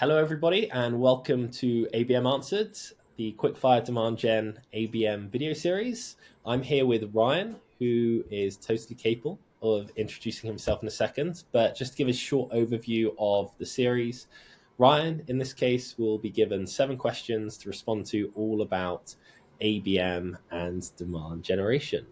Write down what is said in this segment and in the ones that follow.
Hello, everybody, and welcome to ABM Answered, the quickfire Demand Gen ABM video series. I'm here with Ryan, who is totally capable of introducing himself in a second, but just to give a short overview of the series, Ryan, in this case, will be given 7 questions to respond to all about ABM and demand generation.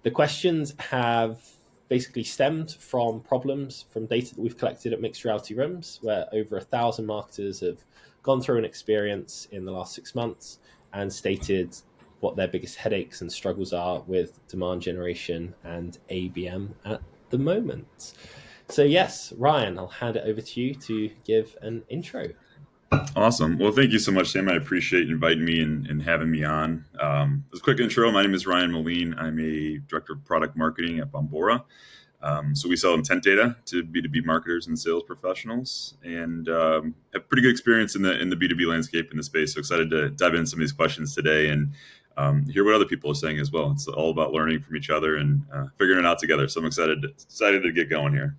The questions have basically stemmed from problems from data that we've collected at mixed reality rooms, where over 1,000 marketers have gone through an experience in the last 6 months and stated what their biggest headaches and struggles are with demand generation and ABM at the moment. So yes, Ryan, I'll hand it over to you to give an intro. Awesome. Well, thank you so much, Sam. I appreciate inviting me and having me on. As a quick intro, my name is Ryan Moline. I'm a director of product marketing at Bombora. So we sell intent data to B2B marketers and sales professionals, and have pretty good experience in the B2B landscape in the space. So excited to dive into some of these questions today and hear what other people are saying as well. It's all about learning from each other and figuring it out together. So I'm excited to get going here.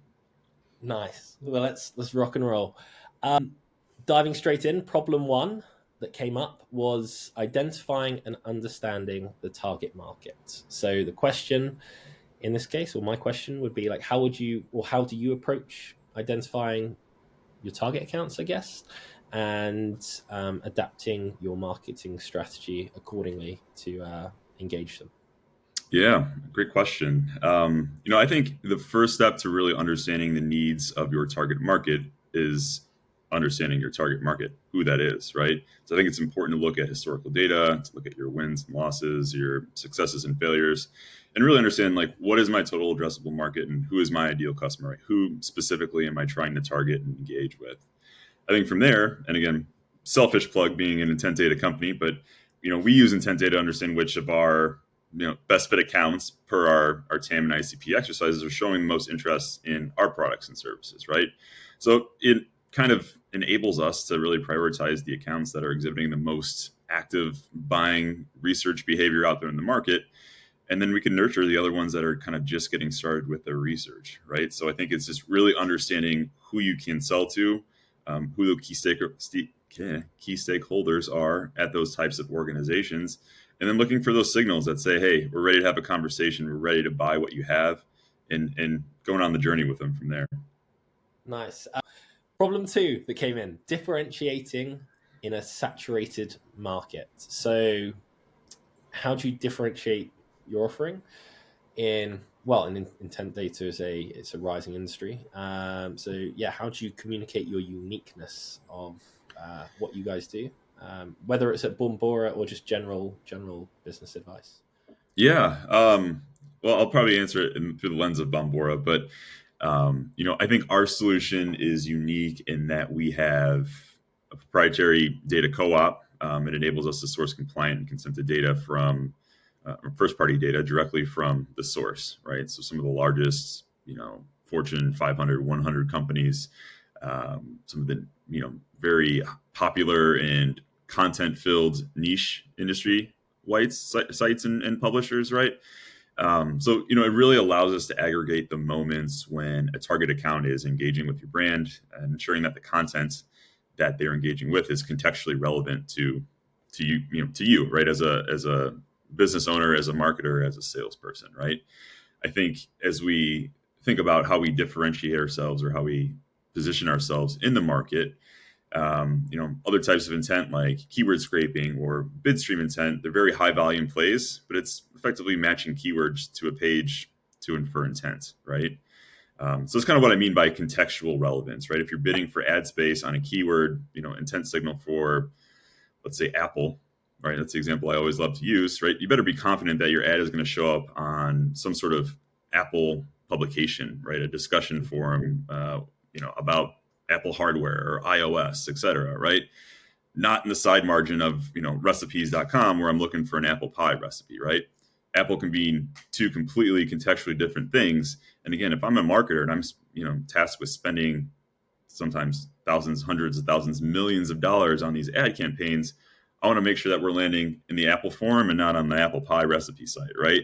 Nice. Well, let's rock and roll. Diving straight in, problem 1 that came up was identifying and understanding the target market. So the question in this case, or my question would be like, how do you approach identifying your target accounts, I guess, and adapting your marketing strategy accordingly to engage them? Yeah, great question. I think the first step to really understanding the needs of your target market is understanding your target market, who that is, right? So I think it's important to look at historical data, to look at your wins and losses, your successes and failures, and really understand like what is my total addressable market and who is my ideal customer, right? Who specifically am I trying to target and engage with? I think from there, and again, selfish plug being an intent data company, but we use intent data to understand which of our best fit accounts per our TAM and ICP exercises are showing the most interest in our products and services, right? So it kind of enables us to really prioritize the accounts that are exhibiting the most active buying research behavior out there in the market. And then we can nurture the other ones that are kind of just getting started with their research, right? So I think it's just really understanding who you can sell to, who the key stakeholders are at those types of organizations, and then looking for those signals that say, hey, we're ready to have a conversation, we're ready to buy what you have, and going on the journey with them from there. Nice. Problem 2 that came in, differentiating in a saturated market. So how do you differentiate your offering in intent data it's a rising industry. So yeah, how do you communicate your uniqueness of what you guys do, whether it's at Bombora or just general business advice? Yeah. Well, I'll probably answer it through the lens of Bombora, but I think our solution is unique in that we have a proprietary data co-op. It enables us to source compliant and consented data from first-party data directly from the source, right? So some of the largest, Fortune 500, 100 companies, some of the, very popular and content-filled niche industry sites and publishers, right? So it really allows us to aggregate the moments when a target account is engaging with your brand and ensuring that the content that they're engaging with is contextually relevant to you, right? As a business owner, as a marketer, as a salesperson, right? I think as we think about how we differentiate ourselves or how we position ourselves in the market, other types of intent like keyword scraping or bid stream intent, they're very high volume plays, but it's effectively matching keywords to a page to infer intent, right? So it's kind of what I mean by contextual relevance, right? If you're bidding for ad space on a keyword, intent signal for, let's say, Apple, right? That's the example I always love to use, right? You better be confident that your ad is going to show up on some sort of Apple publication, right? A discussion forum, about Apple hardware or iOS, et cetera, right? Not in the side margin of, recipes.com where I'm looking for an apple pie recipe, right? Apple can be two completely contextually different things. And again, if I'm a marketer and I'm, tasked with spending sometimes thousands, hundreds of thousands, millions of dollars on these ad campaigns, I want to make sure that we're landing in the Apple forum and not on the apple pie recipe site, right?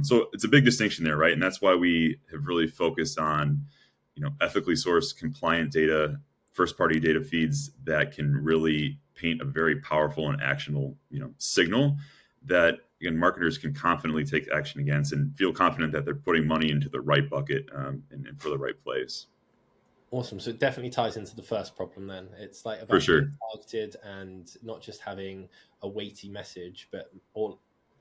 So it's a big distinction there, right? And that's why we have really focused on, ethically sourced compliant data first-party data feeds that can really paint a very powerful and actionable, signal that again marketers can confidently take action against and feel confident that they're putting money into the right bucket and for the right place. Awesome. So it definitely ties into the first problem then. It's like For about sure. being targeted and not just having a weighty message, but or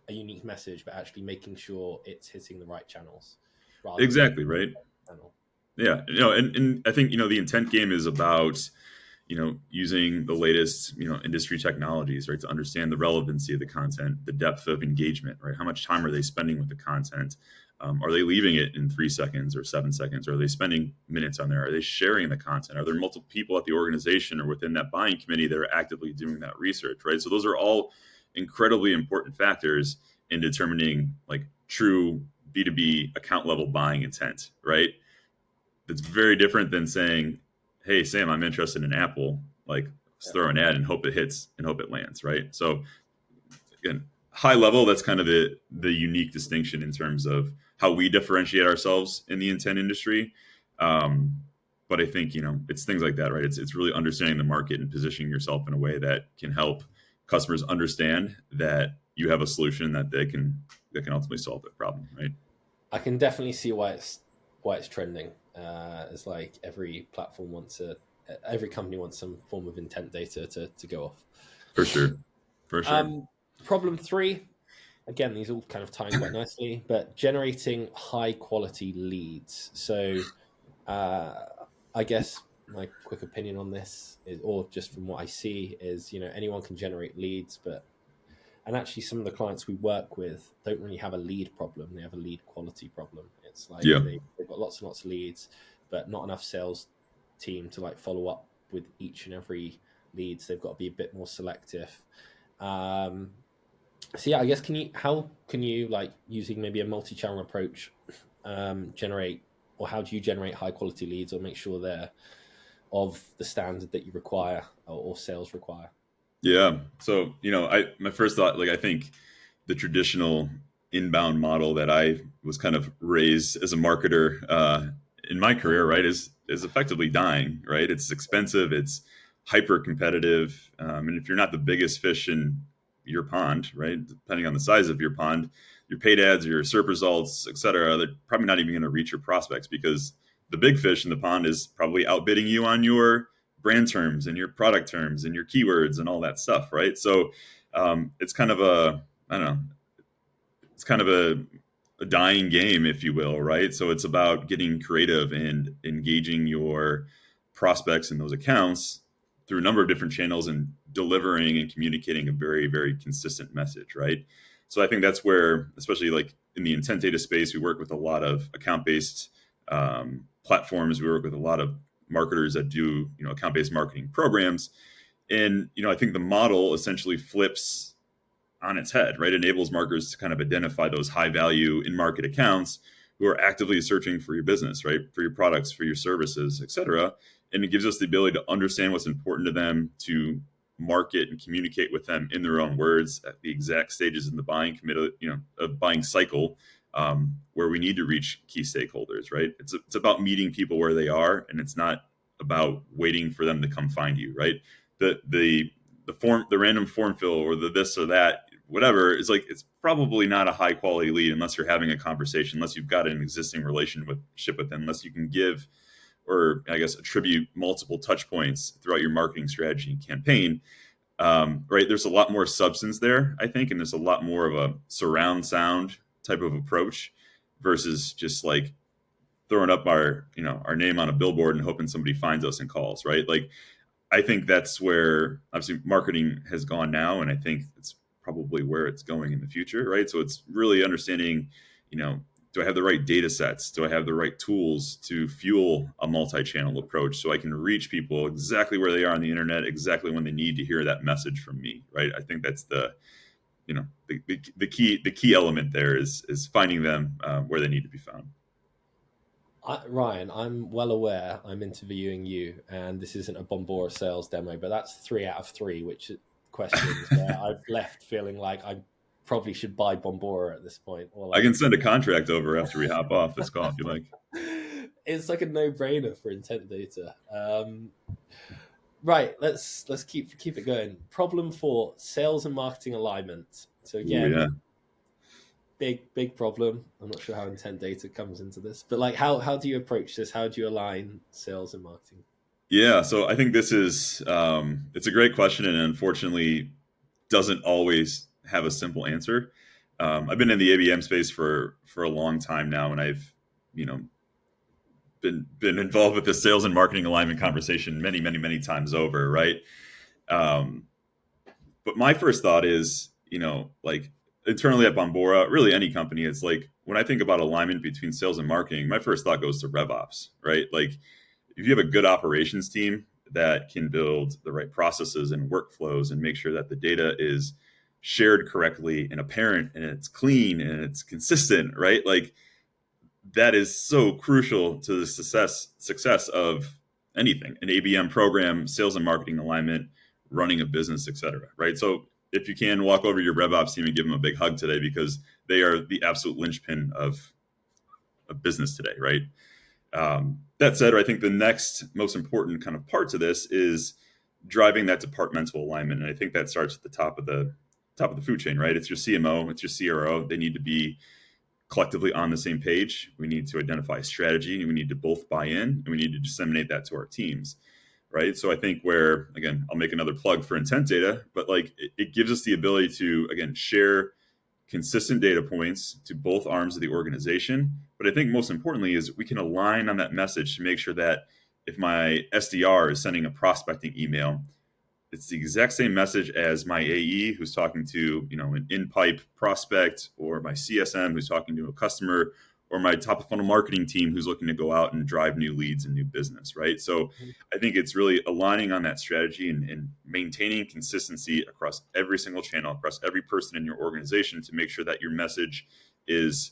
a unique message, but actually making sure it's hitting the right channels rather than Exactly, right. channel. Yeah. And I think, the intent game is about, using the latest, industry technologies, right, to understand the relevancy of the content, the depth of engagement, right? How much time are they spending with the content? Are they leaving it in 3 seconds or 7 seconds? Are they spending minutes on there? Are they sharing the content? Are there multiple people at the organization or within that buying committee that are actively doing that research, right? So those are all incredibly important factors in determining like true B2B account level buying intent, right? It's very different than saying, "Hey, Sam, I'm interested in Apple." Like, let's Yeah. throw an ad and hope it hits and hope it lands, right? So, again, high level, that's kind of the unique distinction in terms of how we differentiate ourselves in the intent industry. But I think it's things like that, right? It's really understanding the market and positioning yourself in a way that can help customers understand that you have a solution that can ultimately solve their problem, right? I can definitely see why it's trending. It's like every company wants some form of intent data to go off. For sure, for sure. Um, Problem three, again, these all kind of tie in quite nicely, but generating high quality leads. So, uh, I guess my quick opinion on this is, or just from what I see, is anyone can generate leads, and actually some of the clients we work with don't really have a lead problem; they have a lead quality problem. It's like Yeah. they've got lots and lots of leads, but not enough sales team to like follow up with each and every leads. They've got to be a bit more selective. Um, so yeah, I guess how can you like using maybe a multi-channel approach generate, or how do you generate high quality leads or make sure they're of the standard that you require or sales require? Yeah. So, my first thought, like, I think the traditional inbound model that I was kind of raised as a marketer in my career, right, is effectively dying, right? It's expensive, it's hyper competitive, and if you're not the biggest fish in your pond, right, depending on the size of your pond, your paid ads, your SERP results, et cetera, they're probably not even going to reach your prospects because the big fish in the pond is probably outbidding you on your brand terms and your product terms and your keywords and all that stuff, right? So it's kind of I don't know, it's kind of a dying game, if you will, right? So it's about getting creative and engaging your prospects in those accounts through a number of different channels and delivering and communicating a very, very consistent message, right? So I think that's where, especially like in the intent data space, we work with a lot of account-based platforms. We work with a lot of marketers that do, account-based marketing programs. And, I think the model essentially flips on its head, right? It enables marketers to kind of identify those high value in market accounts who are actively searching for your business, right? For your products, for your services, et cetera. And it gives us the ability to understand what's important to them, to market and communicate with them in their own words at the exact stages in the buying cycle, where we need to reach key stakeholders, right? It's about meeting people where they are, and it's not about waiting for them to come find you, right? The random form fill or the this or that, whatever, is like, it's probably not a high quality lead unless you're having a conversation, unless you've got an existing relationship with them, unless you can give, or I guess attribute, multiple touch points throughout your marketing strategy and campaign. Right, there's a lot more substance there, I think, and there's a lot more of a surround sound type of approach versus just like throwing up our name on a billboard and hoping somebody finds us and calls, right? Like, I think that's where obviously marketing has gone now, and I think it's probably where it's going in the future, right? So it's really understanding, do I have the right data sets? Do I have the right tools to fuel a multi-channel approach so I can reach people exactly where they are on the internet, exactly when they need to hear that message from me, right? I think that's the key element there is finding them where they need to be found. Ryan, I'm well aware I'm interviewing you, and this isn't a Bombora sales demo, but that's 3 out of 3, which questions where I've left feeling like I probably should buy Bombora at this point, or I like can send a contract over after we hop off this call if you like. it's like a no-brainer for intent data. Right, let's keep it going. Problem 4: sales and marketing alignment. So Ooh, yeah. again, big problem. I'm not sure how intent data comes into this, but like how do you approach this? How do you align sales and marketing? Yeah, so I think this is it's a great question, and unfortunately doesn't always have a simple answer. I've been in the ABM space for a long time now, and I've you know been involved with the sales and marketing alignment conversation many times over, right? Um, but my first thought is, like internally at Bombora, really any company, it's like when I think about alignment between sales and marketing, my first thought goes to RevOps, right? Like if you have a good operations team that can build the right processes and workflows and make sure that the data is shared correctly and apparent and it's clean and it's consistent, right? Like that is so crucial to the success of anything, an ABM program, sales and marketing alignment, running a business, etc. Right. So if you can walk over to your RevOps team and give them a big hug today because they are the absolute linchpin of business today, right? That said, I think the next most important kind of part to this is driving that departmental alignment, and I think that starts at the top of the food chain, right? It's your CMO, it's your CRO. They need to be collectively on the same page. We need to identify a strategy, and we need to both buy in, and we need to disseminate that to our teams, right? So I think where, again, I'll make another plug for intent data, but like it gives us the ability to, again, share consistent data points to both arms of the organization. But I think most importantly is we can align on that message to make sure that if my SDR is sending a prospecting email, it's the exact same message as my AE who's talking to, an in-pipe prospect, or my CSM who's talking to a customer, or my top of funnel marketing team who's looking to go out and drive new leads and new business, right? So I think it's really aligning on that strategy and maintaining consistency across every single channel, across every person in your organization to make sure that your message is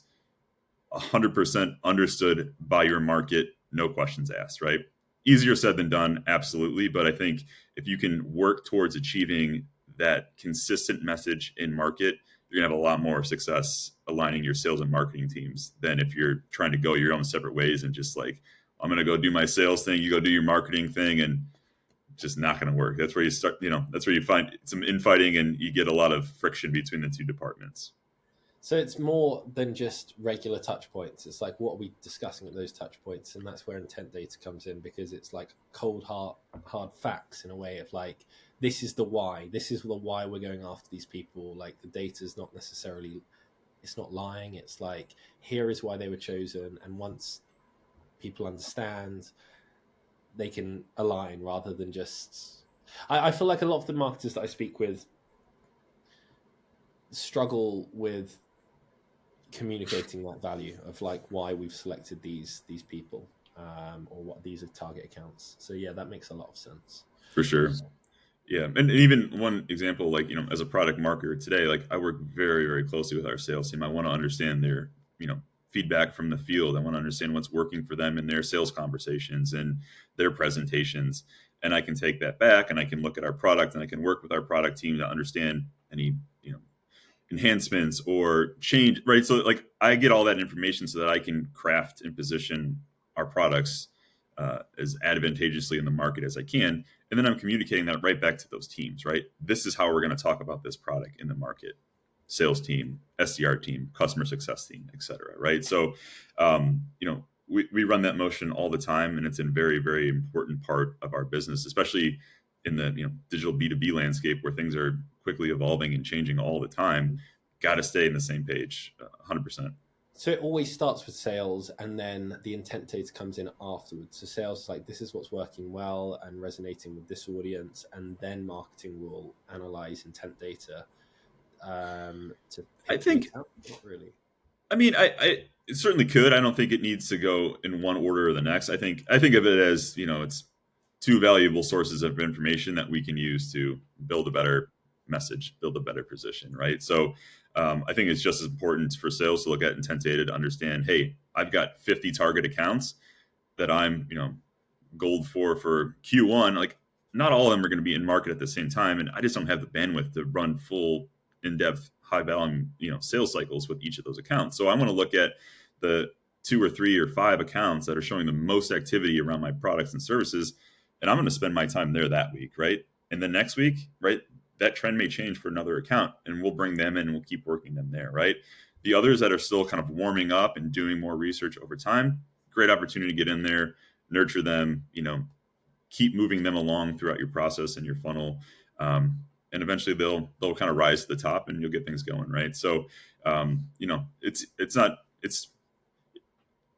100% understood by your market, no questions asked, right? Easier said than done, absolutely. But I think if you can work towards achieving that consistent message in market, you're going to have a lot more success aligning your sales and marketing teams than if you're trying to go your own separate ways and just like, I'm going to go do my sales thing, you go do your marketing thing, and just not going to work. That's where you start, that's where you find some infighting and you get a lot of friction between the two departments. So it's more than just regular touch points. It's like, what are we discussing at those touch points? And that's where intent data comes in, because it's like cold, hard facts in a way of like, this is the why. This is the why we're going after these people. Like the data is not necessarily, it's not lying. It's like, here is why they were chosen. And once people understand, they can align rather than just. I feel like a lot of the marketers that I speak with struggle with communicating that value of like why we've selected these people, or what these are target accounts. So yeah, that makes a lot of sense. For sure. Yeah. And even one example, like, as a product marketer today, like I work very closely with our sales team. I want to understand their, feedback from the field. I want to understand what's working for them in their sales conversations and their presentations. And I can take that back and I can look at our product and I can work with our product team to understand any, enhancements or change, right? So like I get all that information so that I can craft and position our products as advantageously in the market as I can. And then I'm communicating that right back to those teams, right? This is how we're going to talk about this product in the market. Sales team, SDR team, customer success team, et cetera, right? So, we run that motion all the time, and it's a very important part of our business, especially in the digital B2B landscape where things are quickly evolving and changing all the time. Got to stay in the same page, 100%. So it always starts with sales, and then the intent data comes in afterwards. So sales is like, this is what's working well and resonating with this audience, and then marketing will analyze intent data to I pick think, things out. Not really. I mean, I it certainly could. I don't think it needs to go in one order or the next. I think of it as, it's two valuable sources of information that we can use to build a better message, build a better position, right? So I think it's just as important for sales to look at intent data to understand, hey, I've got 50 target accounts that I'm, gold for Q1. Like not all of them are going to be in market at the same time. And I just don't have the bandwidth to run full in-depth, high volume, sales cycles with each of those accounts. So I want to look at the 2 or 3 or 5 accounts that are showing the most activity around my products and services. and I'm going to spend my time there that week, right? And then next week, right, that trend may change for another account, and we'll bring them in and we'll keep working them there, right? The others that are still kind of warming up and doing more research over time, great opportunity to get in there, nurture them, keep moving them along throughout your process and your funnel. And eventually they'll kind of rise to the top and you'll get things going, right? So it's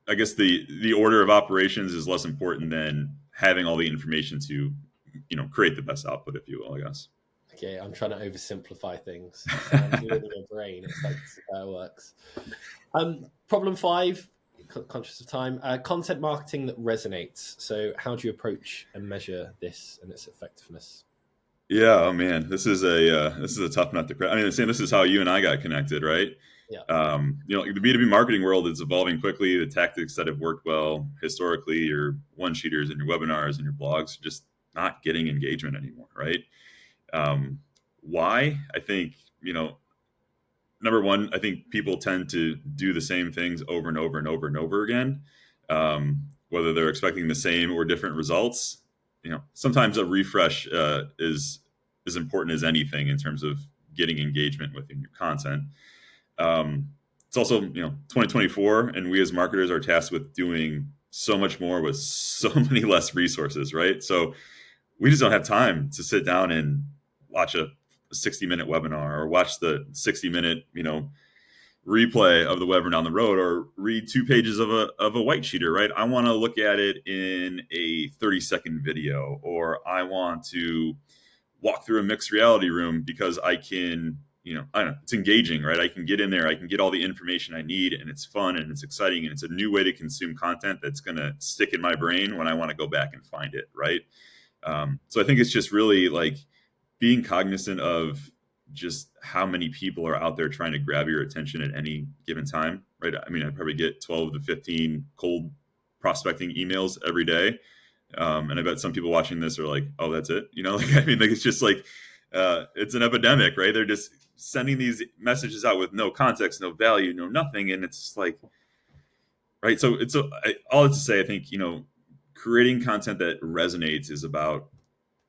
I guess the order of operations is less important than having all the information to create the best output, if you will, I guess. Okay, I'm trying to oversimplify things. So I'm doing it in your brain. It's like, this is how it works. Problem 5, conscious of time, content marketing that resonates. So how do you approach and measure this and its effectiveness? Yeah, oh man, this is a tough nut to crack. I mean, this is how you and I got connected, right? Yeah. The B2B marketing world is evolving quickly. The tactics that have worked well historically, your one-sheeters and your webinars and your blogs, are just not getting engagement anymore, right? Why? I think, number one, I think people tend to do the same things over and over and over and over again, whether they're expecting the same or different results. Sometimes a refresh is as important as anything in terms of getting engagement within your content. It's also 2024, and we as marketers are tasked with doing so much more with so many less resources, right? So we just don't have time to sit down and watch a 60-minute webinar or watch the 60-minute replay of the webinar down the road, or read 2 pages of a white sheeter, right? I want to look at it in a 30-second video, or I want to walk through a mixed reality room because I can, I don't know, it's engaging, right? I can get in there, I can get all the information I need, and it's fun and it's exciting, and it's a new way to consume content that's going to stick in my brain when I want to go back and find it, right? So I think it's just really like being cognizant of just how many people are out there trying to grab your attention at any given time, right? I mean, I probably get 12 to 15 cold prospecting emails every day. And I bet some people watching this are like, oh, that's it. It's just like, it's an epidemic, right? They're just sending these messages out with no context, no value, no nothing. And it's just like, right. So all it's to say, I think, creating content that resonates is about,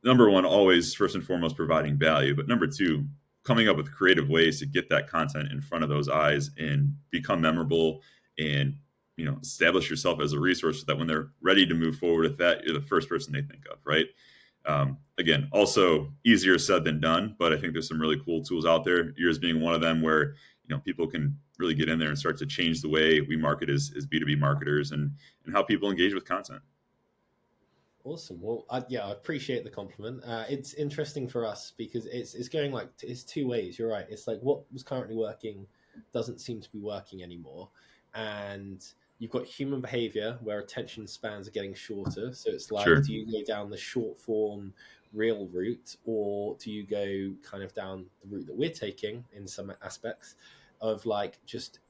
number one, always first and foremost providing value, but number two, coming up with creative ways to get that content in front of those eyes and become memorable, and establish yourself as a resource so that when they're ready to move forward with that, you're the first person they think of, right? Again, also easier said than done, but I think there's some really cool tools out there, yours being one of them, where people can really get in there and start to change the way we market as B2B marketers, and how people engage with content. Awesome. Well, I appreciate the compliment. It's interesting for us because it's going like it's 2 ways. You're right. It's like what was currently working doesn't seem to be working anymore, and you've got human behavior where attention spans are getting shorter. So it's like, Sure. do you go down the short form real route, or do you go kind of down the route that we're taking in some aspects of like just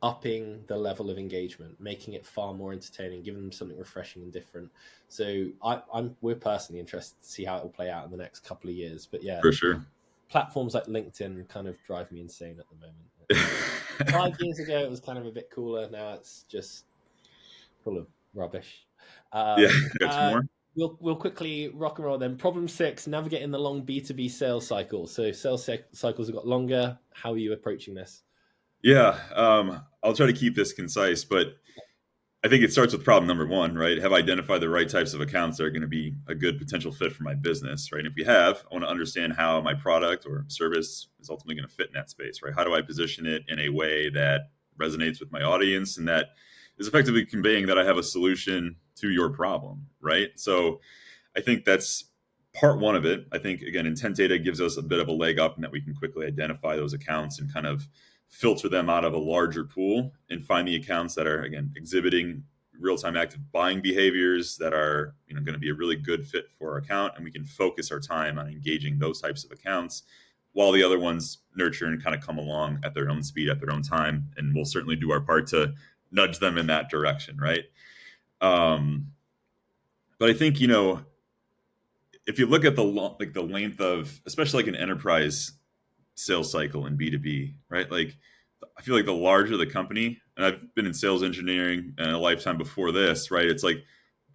upping the level of engagement, making it far more entertaining, giving them something refreshing and different. So we're personally interested to see how it will play out in the next couple of years. But yeah, For sure. platforms like LinkedIn kind of drive me insane at the moment. 5 years ago, it was kind of a bit cooler. Now it's just full of rubbish. Yeah, got 2 more. We'll quickly rock and roll then. Problem 6, navigating the long B2B sales cycle. So sales cycles have got longer. How are you approaching this? Yeah, I'll try to keep this concise, but I think it starts with problem number 1, right? Have I identified the right types of accounts that are going to be a good potential fit for my business, right? And if you have, I want to understand how my product or service is ultimately going to fit in that space, right? How do I position it in a way that resonates with my audience and that is effectively conveying that I have a solution to your problem, right? So I think that's part 1 of it. I think, again, intent data gives us a bit of a leg up in that we can quickly identify those accounts and kind of filter them out of a larger pool and find the accounts that are, again, exhibiting real-time active buying behaviors that are going to be a really good fit for our account, and we can focus our time on engaging those types of accounts while the other ones nurture and kind of come along at their own speed, at their own time, and we'll certainly do our part to nudge them in that direction, right? But I think if you look at the length of, especially like an enterprise sales cycle in B2B, right? Like, I feel like the larger the company, and I've been in sales engineering and a lifetime before this, right? It's like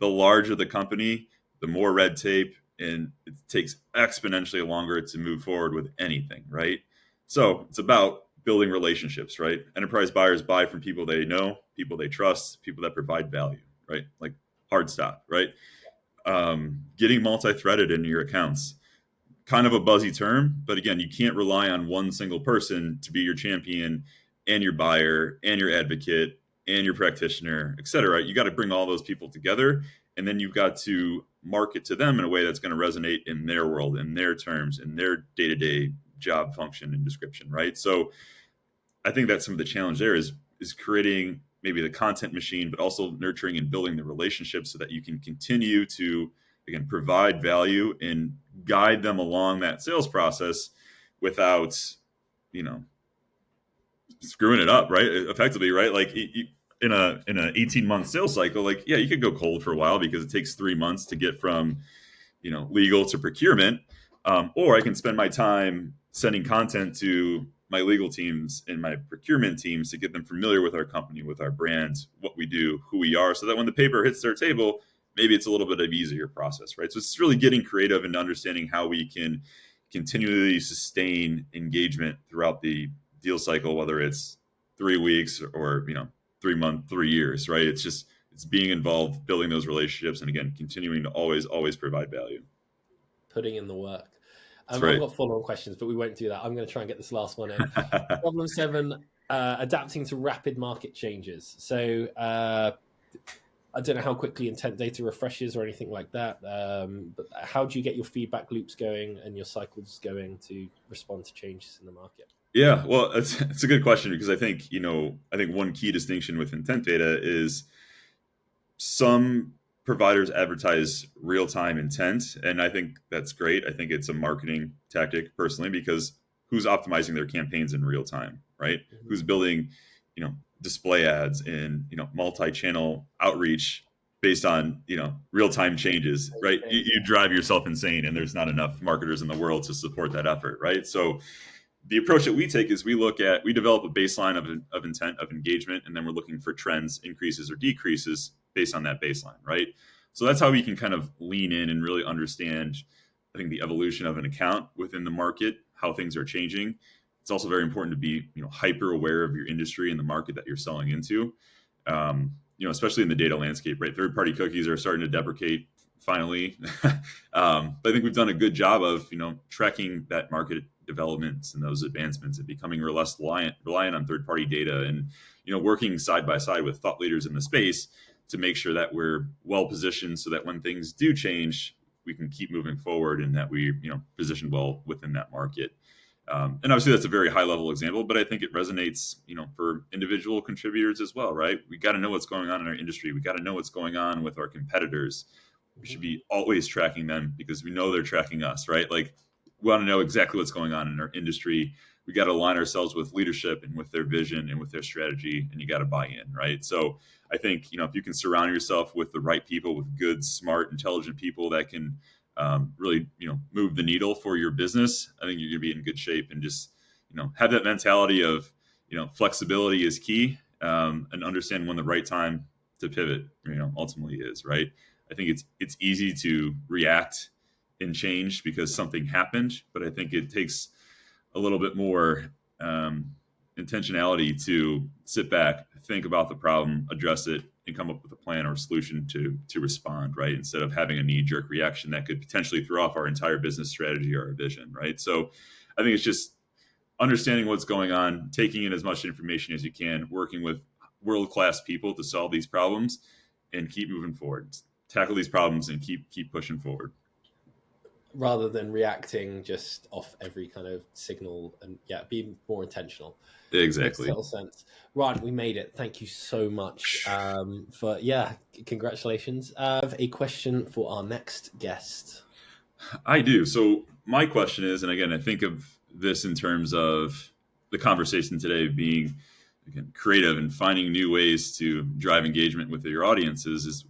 the larger the company, the more red tape, and it takes exponentially longer to move forward with anything, right? So it's about building relationships, right? Enterprise buyers buy from people they know, people they trust, people that provide value, right? Like hard stop, right? Getting multi-threaded in your accounts, kind of a buzzy term, but again, you can't rely on one single person to be your champion and your buyer and your advocate and your practitioner, et cetera. You got to bring all those people together, and then you've got to market to them in a way that's going to resonate in their world, in their terms, in their day-to-day job function and description, right? So I think that's some of the challenge there is creating maybe the content machine, but also nurturing and building the relationships so that you can continue to, again, provide value and guide them along that sales process without, you know, screwing it up, right? Effectively, right? Like in an 18-month sales cycle, like, yeah, you could go cold for a while because it takes 3 months to get from, you know, legal to procurement. Or I can spend my time sending content to my legal teams and my procurement teams to get them familiar with our company, with our brand, what we do, who we are, so that when the paper hits their table, maybe it's a little bit of easier process, right? So it's really getting creative and understanding how we can continually sustain engagement throughout the deal cycle, whether it's 3 weeks or, you know, 3 months, 3 years, right? It's being involved, building those relationships, and again, continuing to always provide value. Putting in the work. That's I've right. got follow-on questions, but we won't do that. I'm going to try and get this last one in. Problem 7, adapting to rapid market changes. So I don't know how quickly intent data refreshes or anything like that, but how do you get your feedback loops going and your cycles going to respond to changes in the market? Yeah, well, it's a good question because I think, you know, I think one key distinction with intent data is some providers advertise real-time intent, and I think that's great. I think it's a marketing tactic personally, because who's optimizing their campaigns in real time, right? Mm-hmm. Who's building, you know, display ads and, you know, multi-channel outreach based on, you know, real-time changes, right? You drive yourself insane, and there's not enough marketers in the world to support that effort, right? So the approach that we take is we develop a baseline of intent, of engagement, and then we're looking for trends, increases or decreases based on that baseline, right? So that's how we can kind of lean in and really understand, I think, the evolution of an account within the market, how things are changing. It's also very important to be, you know, hyper aware of your industry and the market that you're selling into. You know, especially in the data landscape, right? Third-party cookies are starting to deprecate finally. But I think we've done a good job of, you know, tracking that market developments and those advancements and becoming less reliant on third-party data, and, you know, working side by side with thought leaders in the space to make sure that we're well positioned so that when things do change, we can keep moving forward and that we, you know, position well within that market. And obviously that's a very high level example, but I think it resonates, you know, for individual contributors as well, right? We got to know what's going on in our industry. We got to know what's going on with our competitors. We should be always tracking them because we know they're tracking us, right? Like, we want to know exactly what's going on in our industry. We got to align ourselves with leadership and with their vision and with their strategy, and you got to buy in, right? So I think, you know, if you can surround yourself with the right people, with good, smart, intelligent people that can really, you know, move the needle for your business, I think you're going to be in good shape. And just, you know, have that mentality of, you know, flexibility is key, and understand when the right time to pivot, you know, ultimately is, right? I think it's easy to react and change because something happened, but I think it takes a little bit more intentionality to sit back, think about the problem, address it, and come up with a plan or a solution to respond, right? Instead of having a knee-jerk reaction that could potentially throw off our entire business strategy or our vision, right? So I think it's just understanding what's going on, taking in as much information as you can, working with world-class people to solve these problems, and keep moving forward. Tackle these problems and keep pushing forward, Rather than reacting just off every kind of signal, and be more intentional. Makes exactly. total sense. Right, we made it. Thank you so much for congratulations. I have a question for our next guest. I do. So my question is, and again, I think of this in terms of the conversation today being, again, creative and finding new ways to drive engagement with your audiences. Is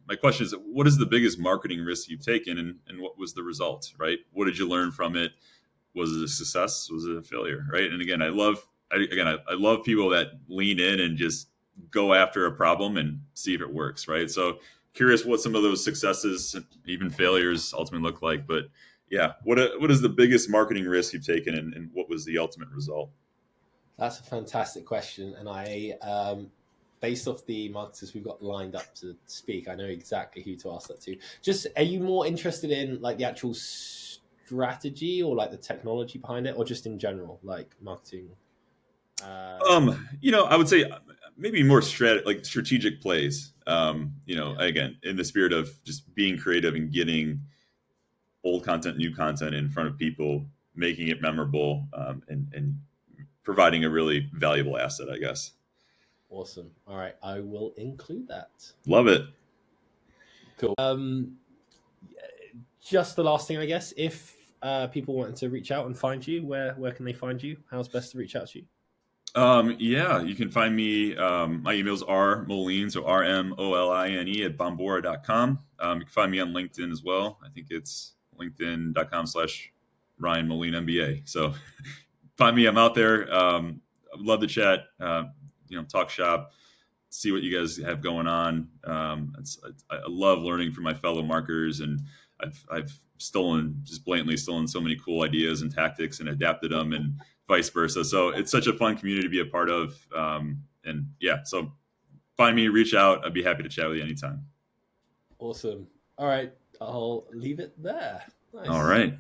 my question is, what is the biggest marketing risk you've taken, and what was the result, right? What did you learn from it? Was it a success? Was it a failure, right? And again, I love people that lean in and just go after a problem and see if it works, right? So curious what some of those successes, even failures, ultimately look like. But yeah, what is the biggest marketing risk you've taken, and what was the ultimate result? That's a fantastic question, and based off the marketers we've got lined up to speak, I know exactly who to ask that to. Just, are you more interested in like the actual strategy or like the technology behind it, or just in general, like marketing? I would say maybe more strategic plays. Yeah, Again, in the spirit of just being creative and getting old content, new content in front of people, making it memorable, and providing a really valuable asset, I guess. awesome. All right, I will include that. Love it. Cool. Just the last thing, I guess. If people wanted to reach out and find you, where can they find you? How's best to reach out to you? Yeah, you can find me. My emails are Moline, so RMOLINE at Bombora.com. You can find me on LinkedIn as well. I think it's LinkedIn.com/Ryan Moline MBA. So find me. I'm out there. I'd love to chat, talk shop, see what you guys have going on. I love learning from my fellow marketers, and I've just blatantly stolen so many cool ideas and tactics and adapted them, and vice versa. So it's such a fun community to be a part of. And yeah, so find me, reach out. I'd be happy to chat with you anytime. Awesome. All right, I'll leave it there. All Nice. right.